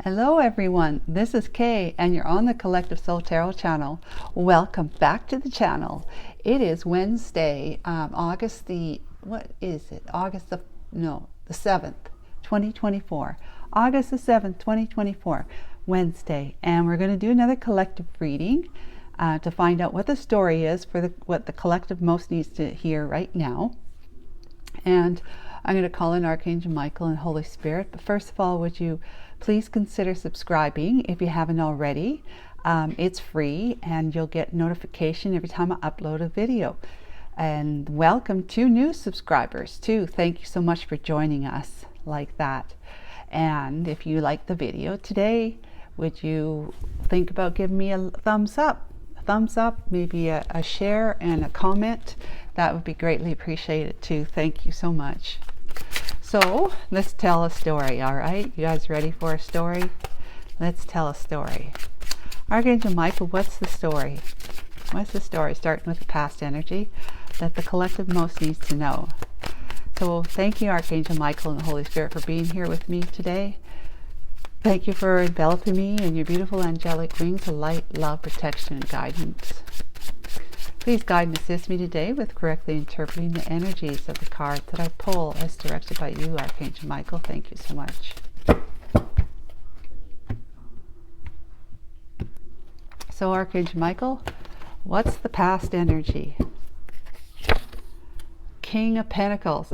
Hello everyone, this is Kay and you're on the Collective Soul Tarot channel. Welcome back to the channel. It is Wednesday, August the, what is it? August the, no, the 7th, 2024. August the 7th, 2024, Wednesday. And we're going to do another collective reading to find out what the story is for what the collective most needs to hear right now. And I'm going to call in Archangel Michael and Holy Spirit. But first of all, would you please consider subscribing if you haven't already. It's free and you'll get notification every time I upload a video. And welcome to new subscribers too. Thank you so much for joining us like that. And if you like the video today, would you think about giving me a thumbs up? Maybe a share and a comment. That would be greatly appreciated too. Thank you so much. So let's tell a story. All right, you guys ready for a story? Let's tell a story. Archangel Michael, what's the story? What's the story? Starting with the past energy that the collective most needs to know. So thank you, Archangel Michael and the Holy Spirit, for being here with me today. Thank you for enveloping me in your beautiful angelic wings of light, love, protection, and guidance. Please guide and assist me today with correctly interpreting the energies of the cards that I pull as directed by you, Archangel Michael. Thank you so much. So, Archangel Michael, what's the past energy? King of Pentacles.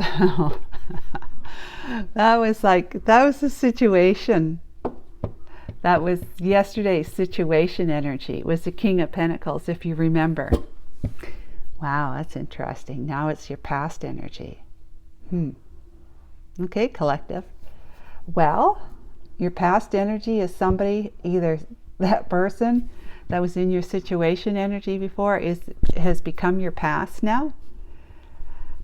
That was the situation. That was yesterday's situation energy. It was the King of Pentacles, if you remember. Wow, that's interesting. Now it's your past energy. Okay, collective. Well, your past energy is somebody, either that person that was in your situation energy before has become your past now.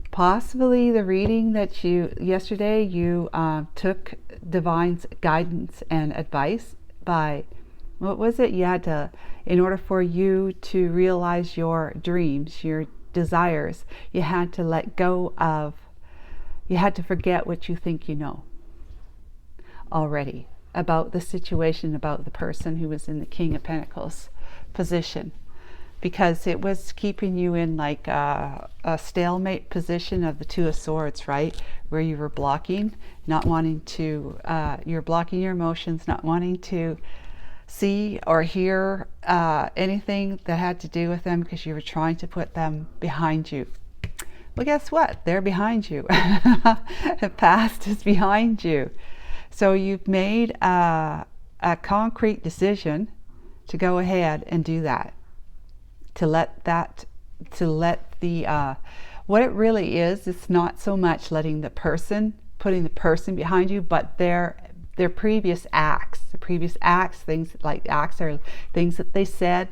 Possibly the reading that yesterday you took divine's guidance and advice by, what was it? You had to, in order for you to realize your dreams, your desires, you had to let go of, you had to forget what you think you know already about the situation, about the person who was in the King of Pentacles position, because it was keeping you in like a stalemate position of the Two of Swords, right? Where you were blocking, not wanting to, you're blocking your emotions, not wanting to see or hear anything that had to do with them because you were trying to put them behind you. Well, guess what? They're behind you. The past is behind you. So you've made a concrete decision to go ahead and do that. To let the, what it really is, it's not so much letting the person, putting the person behind you, but their previous acts. The previous acts, things like acts are things that they said,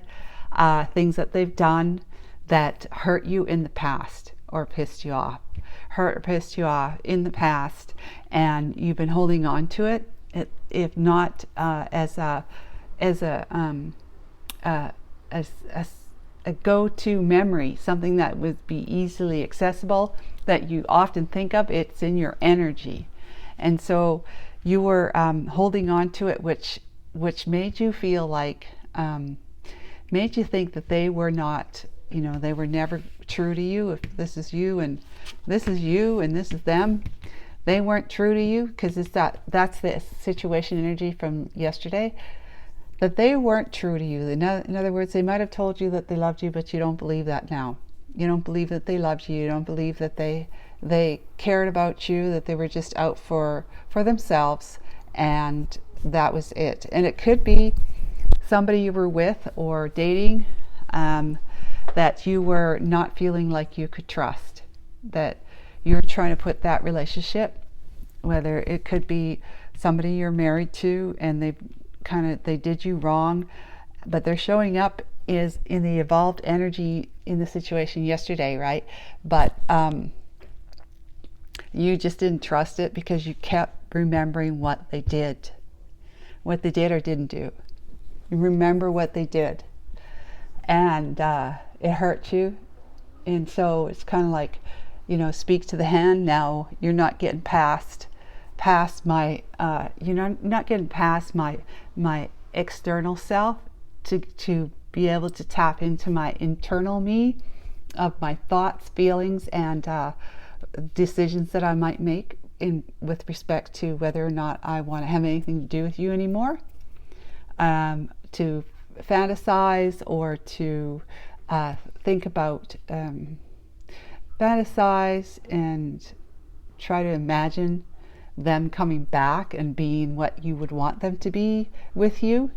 things that they've done that hurt you in the past or pissed you off. Hurt or pissed you off in the past, and you've been holding on to it, if not as a go-to memory, something that would be easily accessible, that you often think of. It's in your energy, and so you were holding on to it, which made you feel like, made you think that they were not, they were never true to you. If this is you and this is you and this is them, they weren't true to you, because that's the situation energy from yesterday, that they weren't true to you. In other words, they might have told you that they loved you, but you don't believe that now. You don't believe that they loved you. You don't believe that they cared about you, that they were just out for themselves, and that was it. And it could be somebody you were with or dating that you were not feeling like you could trust, that you're trying to put that relationship, whether it could be somebody you're married to and they did you wrong, but they're showing up is in the evolved energy in the situation yesterday, right? But you just didn't trust it because you kept remembering what they did or didn't do. You remember what they did, and it hurt you, and so it's kind of like, speak to the hand. Now you're not getting past past my, not getting past my external self to be able to tap into my internal me of my thoughts, feelings, and decisions that I might make with respect to whether or not I want to have anything to do with you anymore, to fantasize or to think about, fantasize and try to imagine them coming back and being what you would want them to be with you.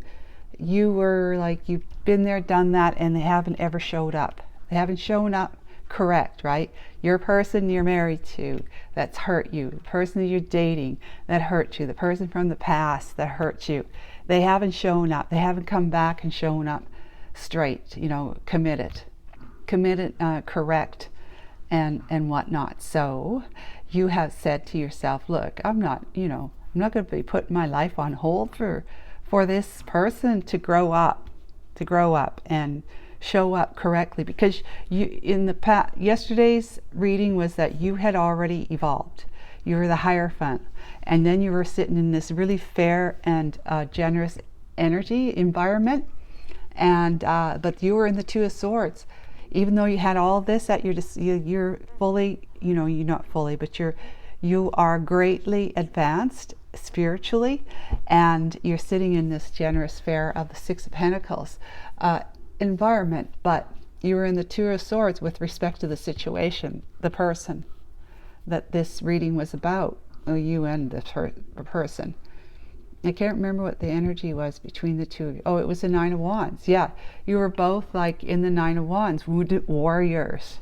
You were like, you've been there, done that, and they haven't ever showed up. They haven't shown up correct, right? Your person you're married to that's hurt you, the person that you're dating that hurt you, the person from the past that hurt you, they haven't shown up. They haven't come back and shown up straight, committed, correct, and whatnot. So you have said to yourself, look, I'm not going to be putting my life on hold for this person to grow up and show up correctly, because you, in the past, yesterday's reading was that you had already evolved. You were the Hierophant, and then you were sitting in this really fair and generous energy environment, and but you were in the Two of Swords. Even though you had all this at you're fully, you're not fully, but you are greatly advanced spiritually, and you're sitting in this generous fair of the Six of Pentacles environment, but you were in the Two of Swords with respect to the situation, the person that this reading was about, you and the person. I can't remember what the energy was between the two of you. Oh, it was the Nine of Wands. Yeah, you were both like in the Nine of Wands, wounded warriors,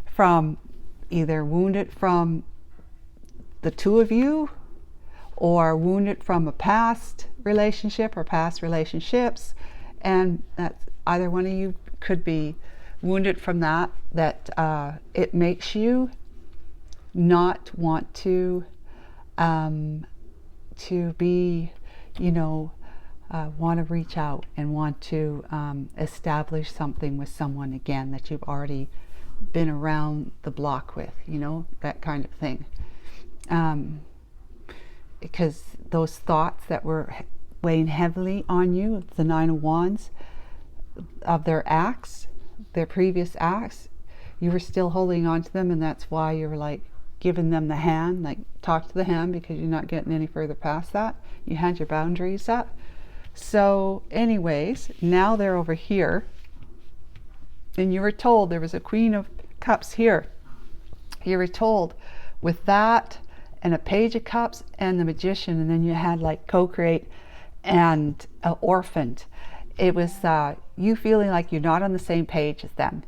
from either wounded from the two of you, or wounded from a past relationship or past relationships, and that's either one of you could be wounded from that it makes you not want to be, want to reach out and want to establish something with someone again that you've already been around the block with, that kind of thing. Because those thoughts that were weighing heavily on you, the Nine of Wands, of their acts, their previous acts, you were still holding on to them, and that's why you were like giving them the hand, like talk to the hand, because you're not getting any further past that. You had your boundaries up. So anyways, now they're over here, and you were told there was a Queen of Cups here. You were told with that and a Page of Cups and the Magician, and then you had like co-create and orphaned. It was you feeling like you're not on the same page as them,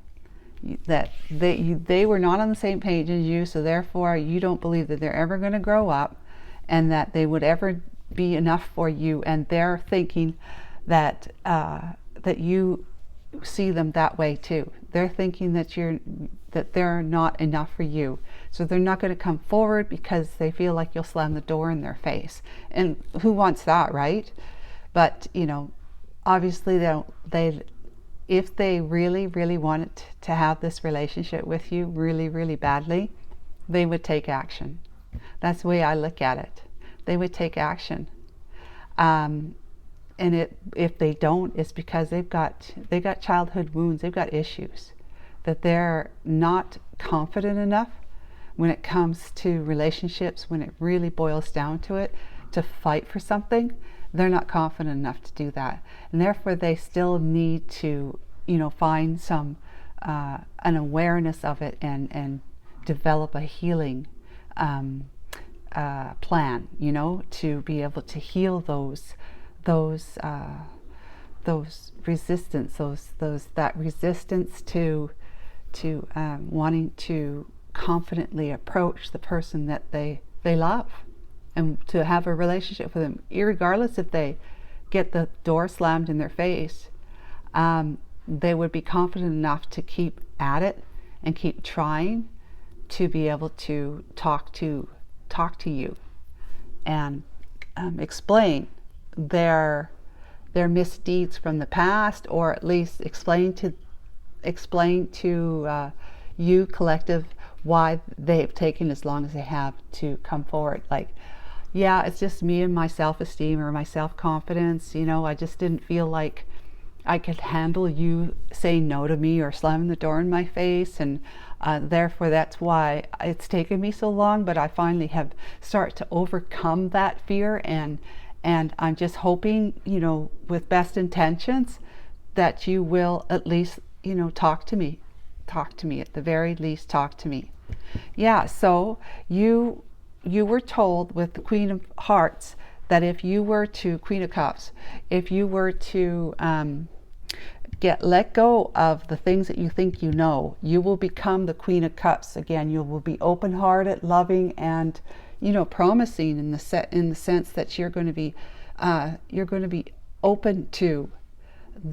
that they were not on the same page as you, so therefore you don't believe that they're ever going to grow up and that they would ever be enough for you, and they're thinking that that you see them that way too. They're thinking that they're not enough for you, so they're not going to come forward because they feel like you'll slam the door in their face, and who wants that, right? But obviously if they really, really wanted to have this relationship with you really, really badly, they would take action. That's the way I look at it. They would take action. And if they don't, it's because they've got childhood wounds, they've got issues, that they're not confident enough when it comes to relationships, when it really boils down to it, to fight for something. They're not confident enough to do that, and therefore they still need to, find some an awareness of it and develop a healing plan, to be able to heal those resistance, that resistance to wanting to confidently approach the person that they love, and to have a relationship with them, irregardless if they get the door slammed in their face. They would be confident enough to keep at it and keep trying to be able to talk to you and explain their misdeeds from the past, or at least explain to you, collective, why they've taken as long as they have to come forward. Like, yeah, it's just me and my self-esteem or my self-confidence. You know, I just didn't feel like I could handle you saying no to me or slamming the door in my face, and therefore that's why it's taken me so long. But I finally have started to overcome that fear, and I'm just hoping, you know, with best intentions, that you will at least, you know, talk to me at the very least, talk to me. Yeah, so you were told with the Queen of Hearts that if you were to, Queen of Cups, if you were to let go of the things that you think you know, you will become the Queen of Cups again. You will be open-hearted, loving, and, you know, promising in the sense that you're going to be open to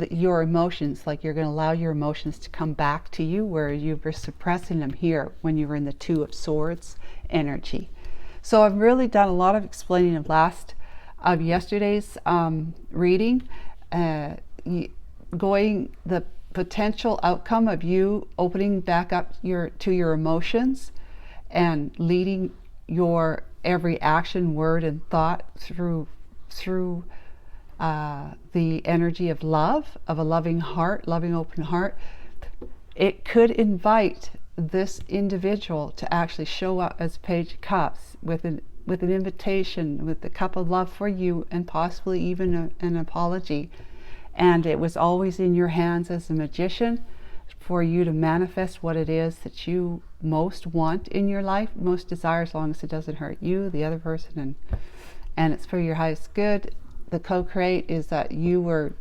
your emotions. Like, you're going to allow your emotions to come back to you, where you were suppressing them here when you were in the Two of Swords energy. So I've really done a lot of explaining of yesterday's reading, going the potential outcome of you opening back up to your emotions and leading your every action, word, and thought through the energy of love, of a loving heart, loving open heart. It could invite this individual to actually show up as Page of Cups with an invitation, with the cup of love for you, and possibly even an apology. And it was always in your hands as a magician for you to manifest what it is that you most want in your life, most desire, as long as it doesn't hurt you, the other person, and it's for your highest good. The co-create is that you'll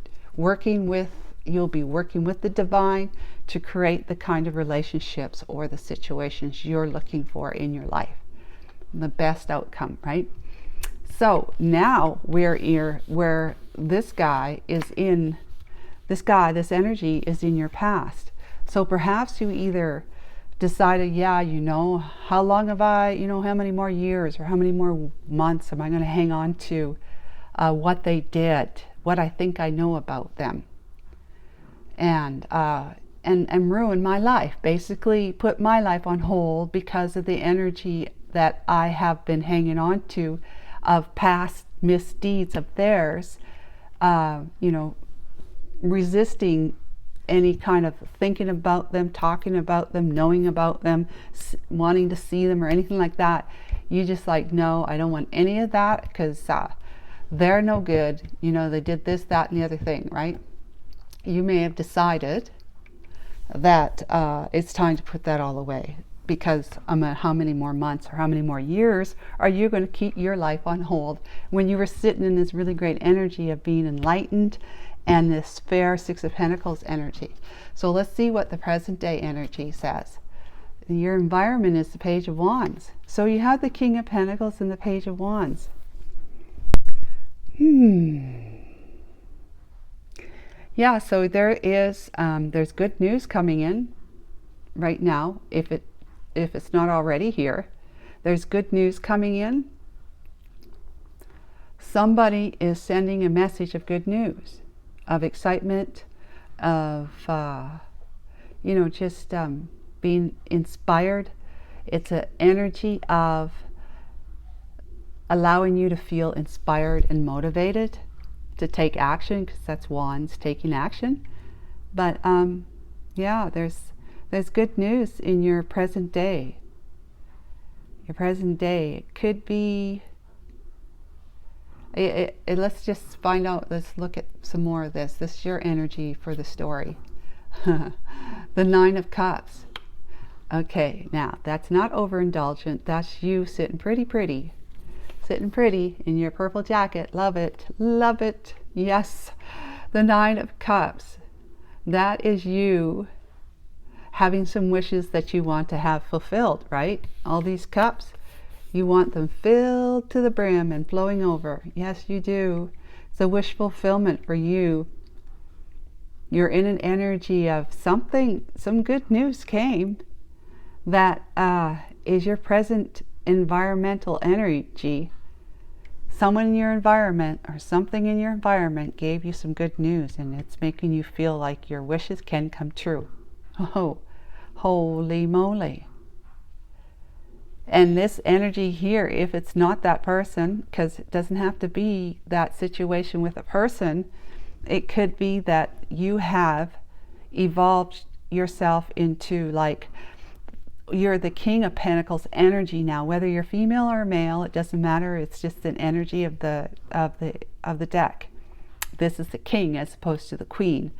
be working with the divine to create the kind of relationships or the situations you're looking for in your life. The best outcome, right? So now we're here where this energy is in your past. So perhaps you either decided, yeah, you know, how long have I, you know, how many more years or how many more months am I going to hang on to what they did, what I think I know about them, and ruin my life, basically put my life on hold because of the energy that I have been hanging on to of past misdeeds of theirs, you know, resisting any kind of thinking about them, talking about them, knowing about them, wanting to see them or anything like that. You just like, no, I don't want any of that, because they're no good. You know, they did this, that, and the other thing, right? You may have decided that it's time to put that all away, because how many more months or how many more years are you going to keep your life on hold when you were sitting in this really great energy of being enlightened and this fair Six of Pentacles energy? So let's see what the present day energy says. Your environment is the Page of Wands. So you have the King of Pentacles and the Page of Wands. Yeah, so there's good news coming in right now, if it's not already here. There's good news coming in. Somebody is sending a message of good news, of excitement, of you know, just being inspired. It's an energy of allowing you to feel inspired and motivated to take action, because that's Wands, taking action. But yeah, there's good news in your present day. Your present day, it could be let's just find out, let's look at some more of this. This is your energy for the story. The Nine of Cups. Okay, now that's not overindulgent. That's you sitting pretty in your purple jacket. Love it, love it. Yes, the Nine of Cups. That is you having some wishes that you want to have fulfilled, right? All these cups, you want them filled to the brim and flowing over. Yes, you do. It's a wish fulfillment for you. You're in an energy of something, some good news came that is your present environmental energy. Someone in your environment or something in your environment gave you some good news, and it's making you feel like your wishes can come true. Oh, holy moly. And this energy here, if it's not that person, because it doesn't have to be that situation with a person, it could be that you have evolved yourself into, like, you're the King of Pentacles energy now. Whether you're female or male, it doesn't matter. It's just an energy of the deck. This is the King as opposed to the Queen.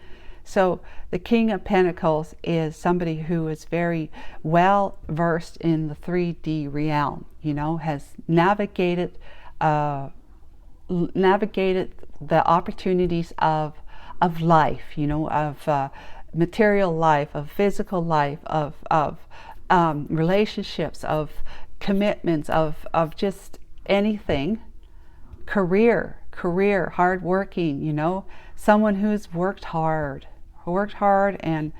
So the King of Pentacles is somebody who is very well versed in the 3D realm, you know, has navigated the opportunities of life, you know, of material life, of physical life, of relationships, of commitments, of just anything. Career, hardworking, you know, someone who's worked hard and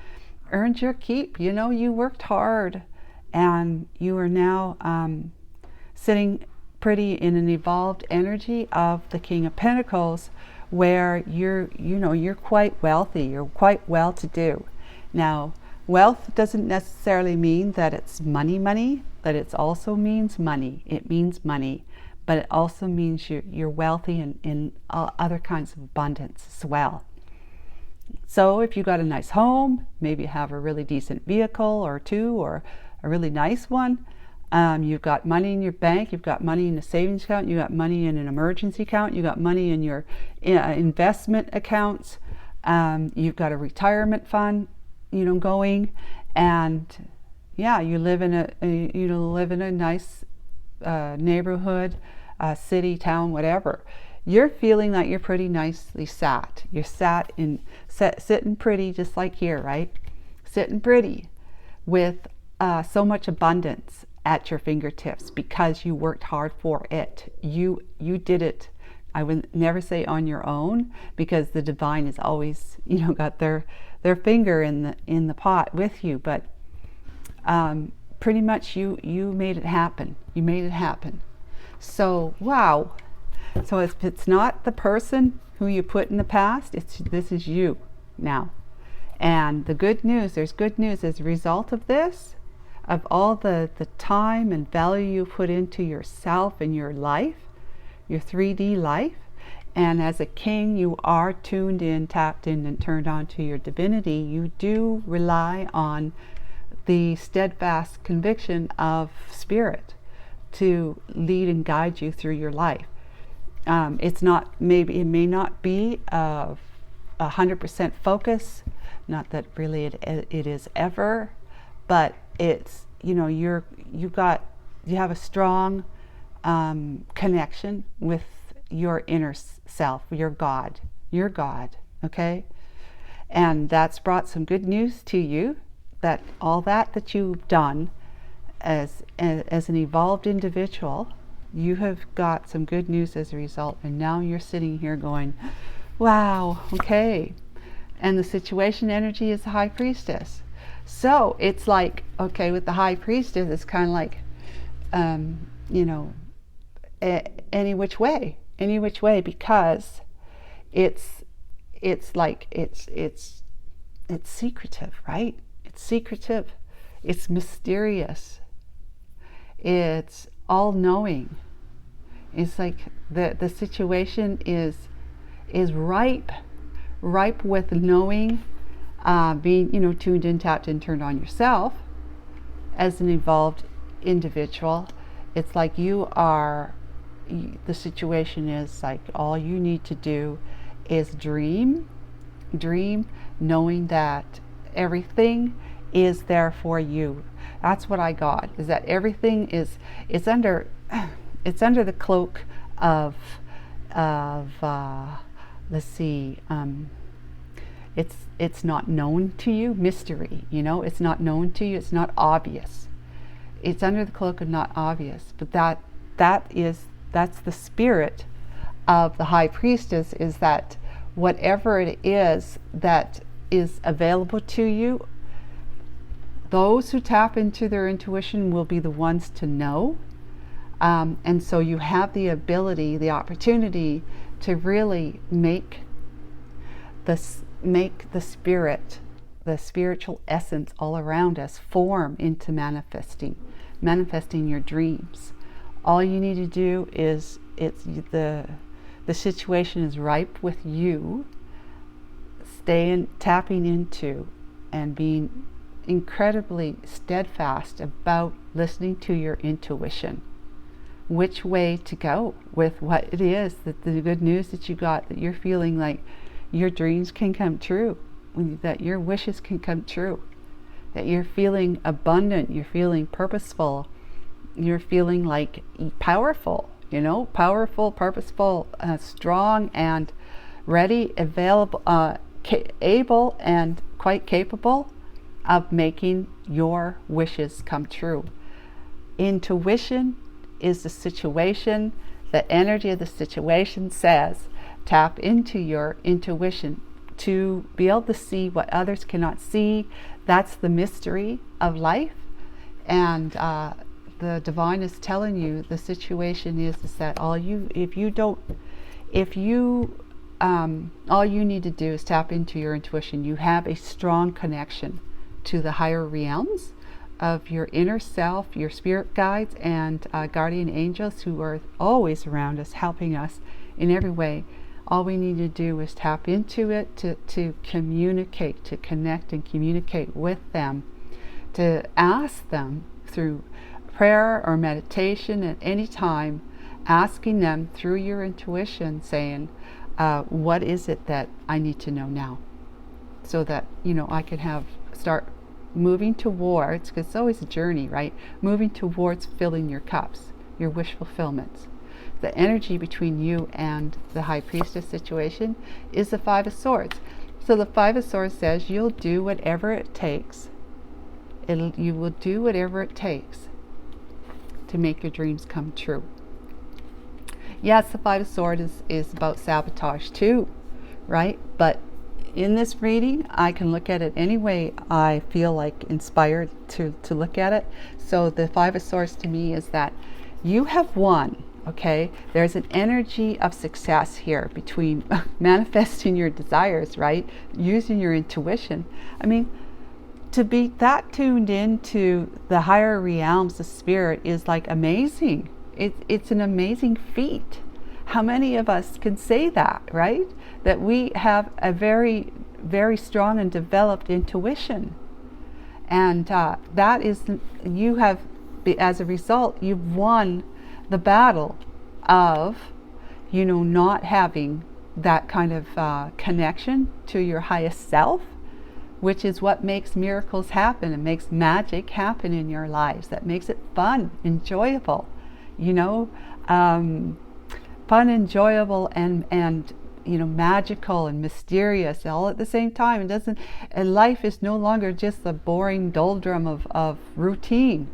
earned your keep. You know, you worked hard and you are now sitting pretty in an evolved energy of the King of Pentacles, where you're quite wealthy, you're quite well to do. Now, wealth doesn't necessarily mean that it's money, but it also means money. It means money, but it also means you're wealthy in other kinds of abundance as well. So if you got a nice home, maybe you have a really decent vehicle or two, or a really nice one, you've got money in your bank, you've got money in a savings account, you got money in an emergency account, you got money in your investment accounts, you've got a retirement fund, you know, going, and yeah, you live in a nice neighborhood, city, town, whatever. You're feeling that you're pretty nicely sat. You're sitting pretty, just like here, right? Sitting pretty with so much abundance at your fingertips because you worked hard for it. You did it. I would never say on your own, because the divine is always, you know, got their finger in the pot with you, but pretty much you made it happen. You made it happen. So wow. So if it's not the person who you put in the past, this is you now. And the good news, there's good news as a result of this, of all the time and value you put into yourself and your life, your 3D life. And as a king, you are tuned in, tapped in, and turned on to your divinity. You do rely on the steadfast conviction of spirit to lead and guide you through your life. It may not be 100% focus, not that really it is ever, but it's, you know, you have a strong connection with your inner self, your God, okay? And that's brought some good news to you, that all that you've done as an evolved individual, you have got some good news as a result. And now you're sitting here going, wow, okay. And the situation energy is the High Priestess. So it's like, okay, with the High Priestess, it's kind of like, you know, any which way, because it's secretive, right? It's secretive, it's mysterious, it's all-knowing. It's like the situation is ripe with knowing, being, you know, tuned in, tapped in, turned on yourself as an evolved individual. It's like the situation is like, all you need to do is dream, knowing that everything is there for you. That's what I got, is that everything it's under the cloak of let's see, it's not known to you, mystery, you know, it's not known to you, it's not obvious. It's under the cloak of not obvious, but that's the spirit of the High Priestess, is that whatever it is that is available to you, those who tap into their intuition will be the ones to know. And so you have the ability, the opportunity to really make the spirit, the spiritual essence all around us form into manifesting manifesting your dreams. All you need to do is, the situation is ripe with you tapping into and being incredibly steadfast about listening to your intuition, which way to go with what it is, that the good news that you got, that you're feeling like your dreams can come true, that your wishes can come true, that you're feeling abundant, you're feeling purposeful, you're feeling like powerful, powerful, purposeful, strong, and ready, available, able, and quite capable of making your wishes come true. Intuition is the situation. The energy of the situation says tap into your intuition to be able to see what others cannot see. That's the mystery of life. And the divine is telling you the situation is that all you need to do is tap into your intuition. You have a strong connection to the higher realms of your inner self, your spirit guides, and guardian angels who are always around us, helping us in every way. All we need to do is tap into it, to communicate, to connect and communicate with them, to ask them through prayer or meditation at any time, asking them through your intuition, saying, what is it that I need to know now? So that, I could start moving towards, because it's always a journey, right? Moving towards filling your cups, your wish fulfillments. The energy between you and the High Priestess situation is the Five of Swords. So the Five of Swords says you'll do whatever it takes. You will do whatever it takes to make your dreams come true. Yes, the Five of Swords is about sabotage too, right? But in this reading, I can look at it any way I feel like inspired to look at it. So the Five of Swords to me is that you have won, okay? There's an energy of success here between manifesting your desires, right? Using your intuition. I mean, to be that tuned into the higher realms of spirit is like amazing. It's an amazing feat. How many of us can say that, right? That we have a very, very strong and developed intuition. And that is, you have, as a result, you've won the battle of, not having that kind of connection to your highest self, which is what makes miracles happen and makes magic happen in your lives. That makes it fun, enjoyable, fun, enjoyable, and magical and mysterious all at the same time. Life is no longer just the boring doldrum of routine.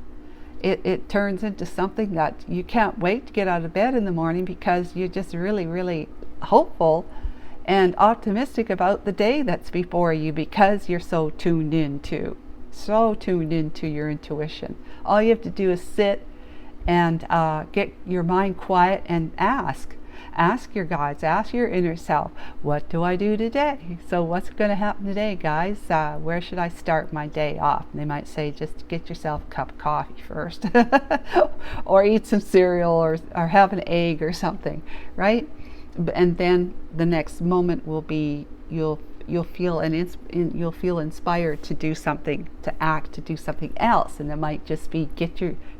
It turns into something that you can't wait to get out of bed in the morning, because you're just really, really hopeful and optimistic about the day that's before you, because you're so tuned into your intuition. All you have to do is sit and get your mind quiet and ask your guides, ask your inner self, what do I do today? So what's going to happen today, guys? Where should I start my day off? And they might say, just get yourself a cup of coffee first or eat some cereal, or have an egg or something, right? And then the next moment will be you'll feel inspired to do something, to act, to do something else. And it might just be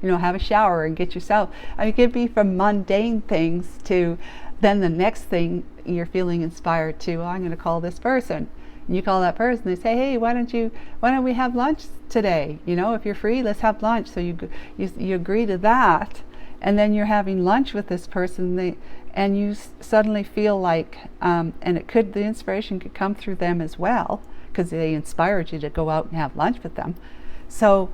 have a shower and get yourself. It could be from mundane things to then the next thing you're feeling inspired to. I'm going to call this person. And you call that person. They say, hey, why don't we have lunch today? If you're free, let's have lunch. So you agree to that, and then you're having lunch with this person. And you suddenly feel like, and the inspiration could come through them as well, because they inspired you to go out and have lunch with them. So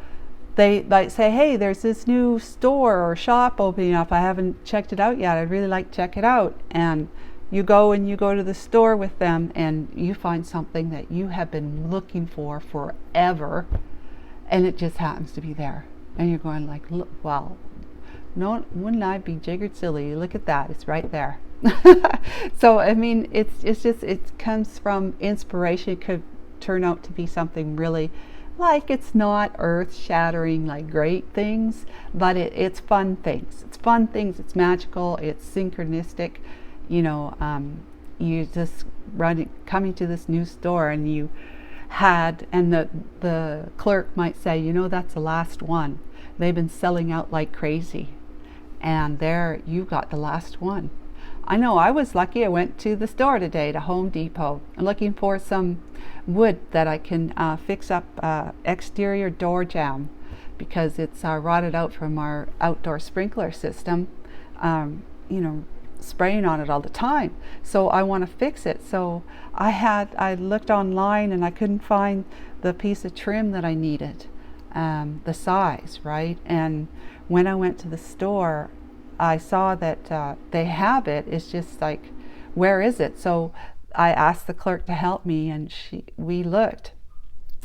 they might say, hey, there's this new store or shop opening up. I haven't checked it out yet. I'd really like to check it out. And you go to the store with them, and you find something that you have been looking for forever, and it just happens to be there. And you're going like, look, wow. No, wouldn't I be jiggered silly? Look at that, it's right there. So it comes from inspiration. It could turn out to be something really Like, it's not earth-shattering, like great things, but it's fun things. It's fun things. It's magical. It's synchronistic. You know, you just coming to this new store, and you had, and the clerk might say, you know, that's the last one. They've been selling out like crazy, and there you got the last one. I know I was lucky. I went to the store today, to Home Depot, looking for some wood that I can fix up exterior door jamb, because it's rotted out from our outdoor sprinkler system, you know, spraying on it all the time. So I want to fix it. So I looked online and I couldn't find the piece of trim that I needed, the size, right? And when I went to the store, I saw that they have it. It's just like, where is it? So I asked the clerk to help me, and we looked,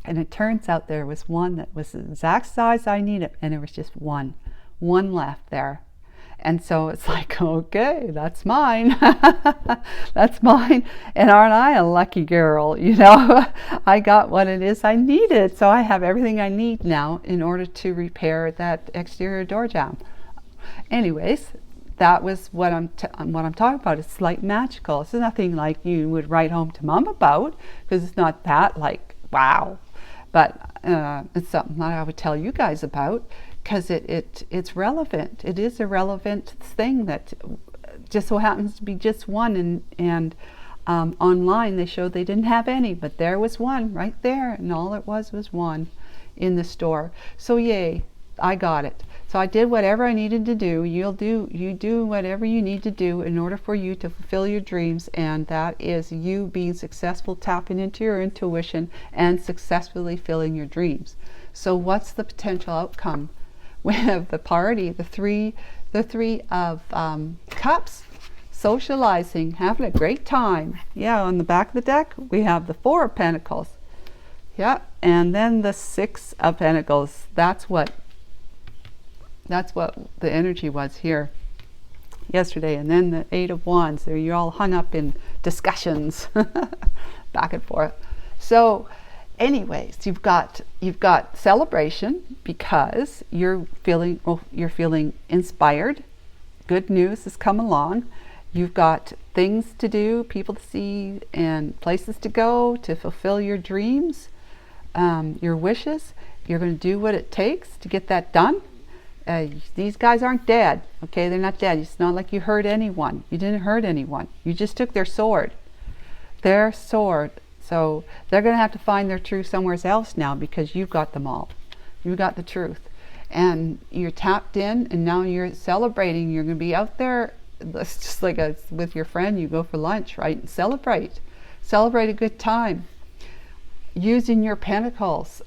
and it turns out there was one that was the exact size I needed, and there was just one left there. And so it's like, okay, that's mine. That's mine. And aren't I a lucky girl? You know, I got what it is I needed. So I have everything I need now in order to repair that exterior door jamb. Anyways, that was what I'm talking about. It's like magical. It's nothing like you would write home to mom about, because it's not that like wow. But it's something that I would tell you guys about, because it's relevant. It is a relevant thing that just so happens to be just one. And online they showed they didn't have any, but there was one right there, and all it was one in the store. So yay, I got it. So I did whatever I needed to do. You do whatever you need to do in order for you to fulfill your dreams, and that is you being successful, tapping into your intuition, and successfully filling your dreams. So what's the potential outcome? We have the party, the three of cups, socializing, having a great time. Yeah, on the back of the deck we have the 4 of Pentacles. Yeah, and then the 6 of Pentacles. That's what the energy was here yesterday. And then the 8 of Wands. So you're all hung up in discussions back and forth. So anyways, you've got celebration, because you're feeling inspired. Good news has come along. You've got things to do, people to see, and places to go to fulfill your dreams, your wishes. You're going to do what it takes to get that done. These guys aren't dead, okay? They're not dead. It's not like you hurt anyone. You didn't hurt anyone. You just took their sword. So they're going to have to find their truth somewhere else now, because you've got them all. You got the truth. And you're tapped in, and now you're celebrating. You're going to be out there. It's just like with your friend, you go for lunch, right? And celebrate a good time, using your pentacles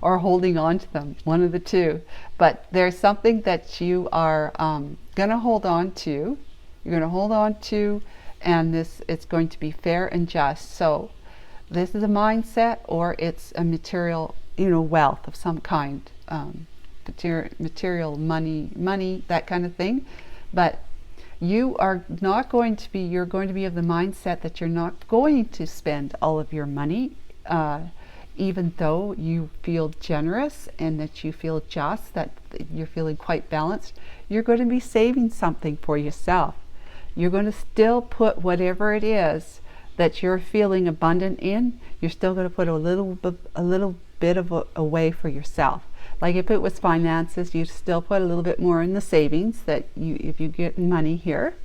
or holding on to them, one of the two. But there's something that you are going to hold on to. You're going to hold on to, and it's going to be fair and just. So this is a mindset, or it's a material, wealth of some kind, material money, that kind of thing. But you are not going to be, you're going to be of the mindset that you're not going to spend all of your money, even though you feel generous and that you feel just, that you're feeling quite balanced. You're going to be saving something for yourself. You're going to still put whatever it is that you're feeling abundant in, you're still going to put a little bit of away for yourself. Like if it was finances, you still put a little bit more in the savings, that if you get money here,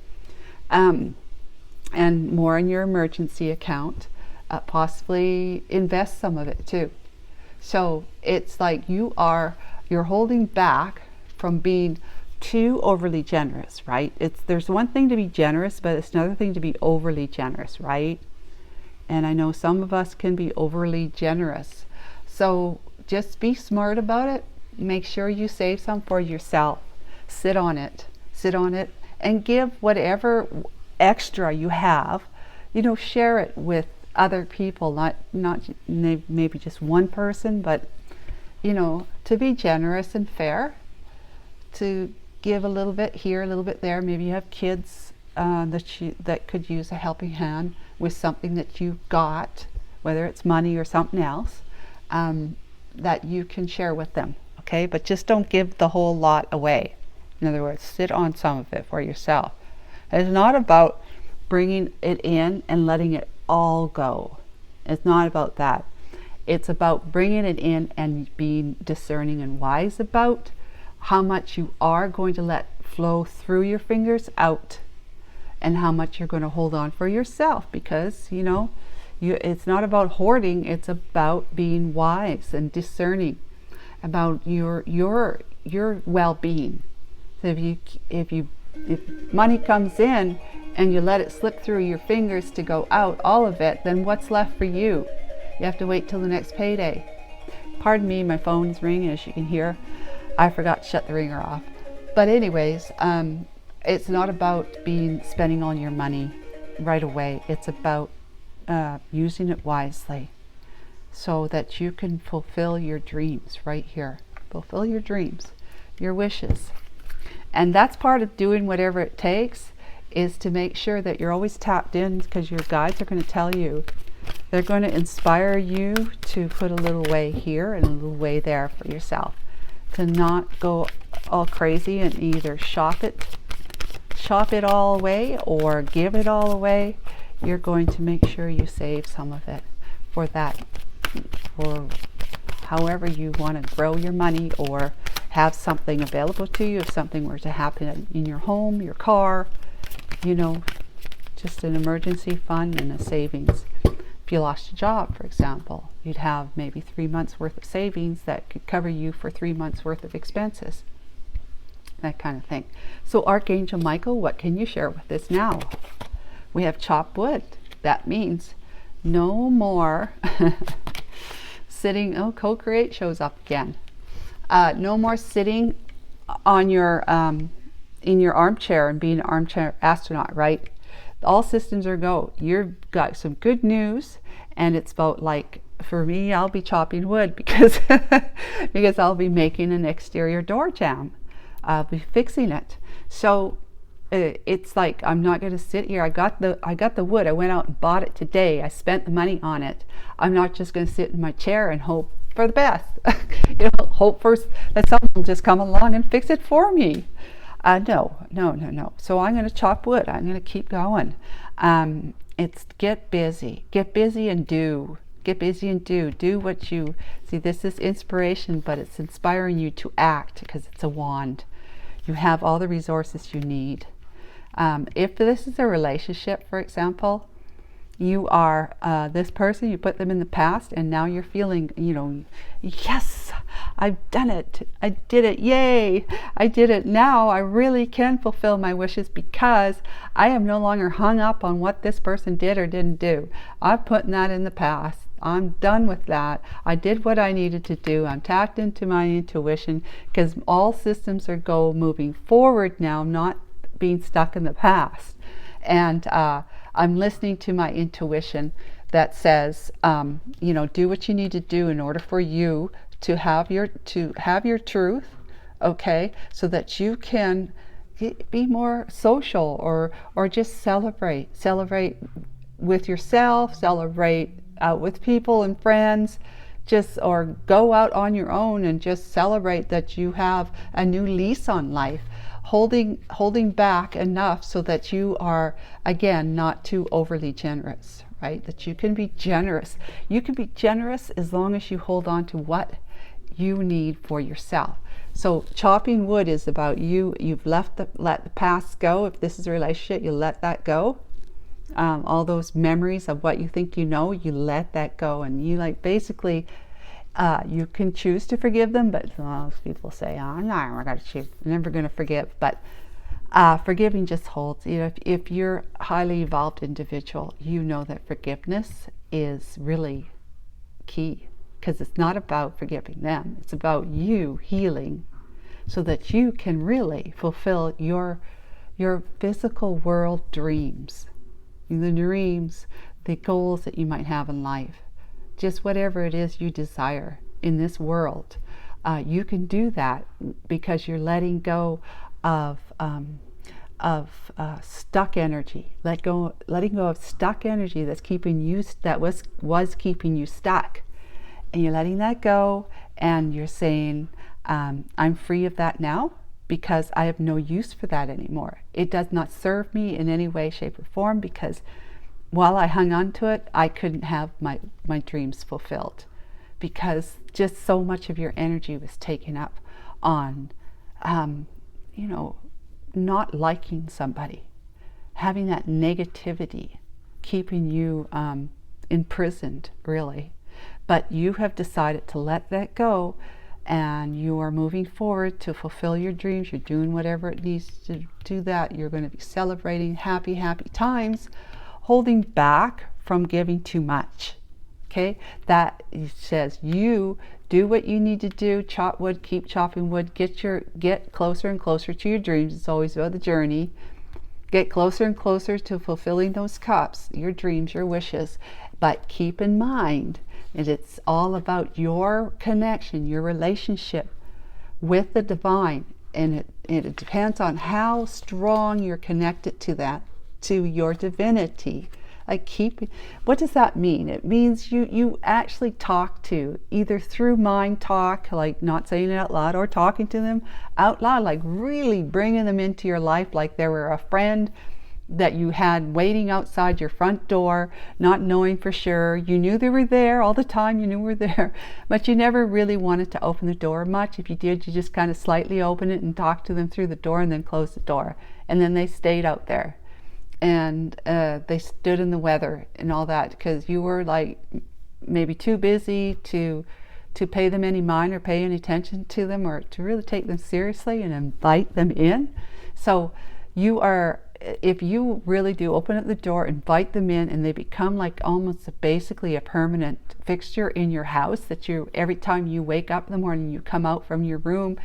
and more in your emergency account, possibly invest some of it too. So it's like you're holding back from being too overly generous, right? There's one thing to be generous, but it's another thing to be overly generous, right? And I know some of us can be overly generous. So just be smart about it. Make sure you save some for yourself. Sit on it, and give whatever extra you have, share it with other people, not maybe just one person, but to be generous and fair, to give a little bit here, a little bit there. Maybe you have kids that could use a helping hand with something that you got, whether it's money or something else. that you can share with them. Okay, but just don't give the whole lot away. In other words, sit on some of it for yourself. It's not about bringing it in and letting it all go. It's not about that. It's about bringing it in and being discerning and wise about how much you are going to let flow through your fingers out, and how much you're going to hold on for yourself, because it's not about hoarding. It's about being wise and discerning about your well-being. So if money comes in and you let it slip through your fingers to go out, all of it, then what's left for you? You have to wait till the next payday. Pardon me, my phone's ringing, as you can hear. I forgot to shut the ringer off. But anyways, it's not about spending all your money right away. It's about using it wisely so that you can fulfill your dreams right here. Fulfill your dreams, your wishes. And that's part of doing whatever it takes, is to make sure that you're always tapped in, because your guides are going to tell you. They're going to inspire you to put a little way here and a little way there for yourself. To not go all crazy and either shop it all away or give it all away. You're going to make sure you save some of it for that, or however you want to grow your money, or have something available to you if something were to happen in your home, your car, just an emergency fund and a savings. If you lost your job, for example, you'd have maybe 3 months worth of savings that could cover you for 3 months worth of expenses. That kind of thing. So Archangel Michael, what can you share with us now? We have chopped wood. That means no more sitting. Oh, co-create shows up again. No more sitting on your in your armchair and being an armchair astronaut, right? All systems are go. You've got some good news, and it's about, like, for me, I'll be chopping wood because because I'll be making an exterior door jamb. I'll be fixing it. So it's like, I'm not going to sit here. I got the wood. I went out and bought it today. I spent the money on it. I'm not just going to sit in my chair and hope for the best. Hope first that someone will just come along and fix it for me. No. So I'm going to chop wood. I'm going to keep going. It's get busy and do. Get busy and do what you see. This is inspiration, but it's inspiring you to act, because it's a wand. You have all the resources you need. If this is a relationship, for example, you are this person, you put them in the past, and now you're feeling, yes, I've done it. I did it. Yay. I did it. Now I really can fulfill my wishes, because I am no longer hung up on what this person did or didn't do. I'm putting that in the past. I'm done with that. I did what I needed to do. I'm tapped into my intuition, because all systems are moving forward now, not being stuck in the past. And I'm listening to my intuition that says, do what you need to do in order for you to have your truth, okay, so that you can be more social, or just celebrate with yourself, celebrate out with people and friends, or go out on your own and just celebrate that you have a new lease on life. Holding back enough so that you are, again, not too overly generous, right? That you can be generous. You can be generous as long as you hold on to what you need for yourself. So chopping wood is about you've let the past go. If this is a relationship, you let that go. All those memories of what you think you let that go, and you basically you can choose to forgive them, but most people say, I'm never going to forgive. But forgiving just holds. If you're a highly evolved individual, you know that forgiveness is really key, because it's not about forgiving them. It's about you healing so that you can really fulfill your physical world dreams. The goals that you might have in life, just whatever it is you desire in this world, you can do that because you're letting go of stuck energy. Letting go of stuck energy that's keeping you, that was keeping you stuck, and you're letting that go, and you're saying, I'm free of that now because I have no use for that anymore. It does not serve me in any way, shape, or form, because while I hung on to it, I couldn't have my dreams fulfilled, because just so much of your energy was taken up on, you know, not liking somebody, having that negativity, keeping you imprisoned, really. But you have decided to let that go, and you are moving forward to fulfill your dreams. You're doing whatever it needs to do that. You're going to be celebrating happy, happy times, holding back from giving too much. Okay, that says you do what you need to do, chop wood, keep chopping wood, get closer and closer to your dreams. It's always about the journey. Get closer and closer to fulfilling those cups, your dreams, your wishes. But keep in mind that it's all about your connection, your relationship with the divine. And it depends on how strong you're connected to that, to your divinity. Like what does that mean? It means you actually talk to, either through mind talk, like not saying it out loud, or talking to them out loud, like really bringing them into your life, like they were a friend that you had waiting outside your front door, not knowing for sure. You knew they were there all the time, you knew were there, but you never really wanted to open the door much. If you did, you just kind of slightly open it and talk to them through the door, and then close the door. And then they stayed out there. And they stood in the weather and all that, because you were like maybe too busy to pay them any mind or pay any attention to them, or to really take them seriously and invite them in. So if you really do open up the door, invite them in, and they become like almost basically a permanent fixture in your house, that every time you wake up in the morning, you come out from your room,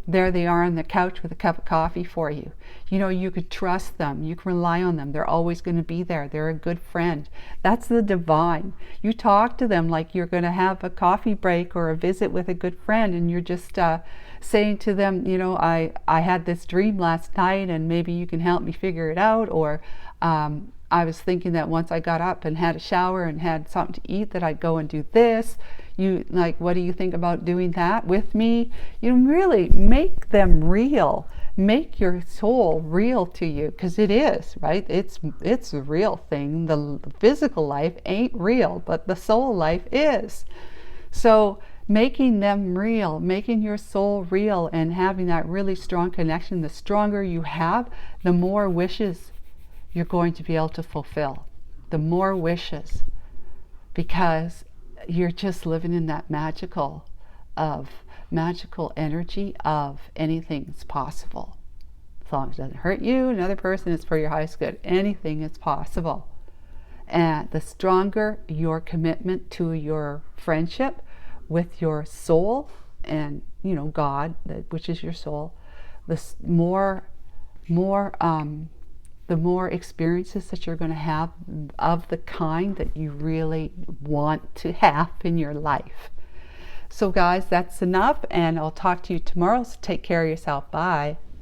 there they are on the couch with a cup of coffee for you. You know, you could trust them. You can rely on them. They're always going to be there. They're a good friend. That's the divine. You talk to them like you're going to have a coffee break or a visit with a good friend, and you're just saying to them, you know, I had this dream last night, and maybe you can help me figure it out. Or I was thinking that once I got up and had a shower and had something to eat, that I'd go and do this. What do you think about doing that with me? You really make them real. Make your soul real to you, because it is, right? It's a real thing. The physical life ain't real, but the soul life is. So making them real, making your soul real, and having that really strong connection, the stronger you have, the more wishes you're going to be able to fulfill. The more wishes, because you're just living in that magical energy of anything's possible. As long as it doesn't hurt you, another person, it's for your highest good. Anything is possible. And the stronger your commitment to your friendship with your soul and, you know, God, which is your soul, the more experiences that you're going to have of the kind that you really want to have in your life. So guys, that's enough, and I'll talk to you tomorrow. So take care of yourself. Bye.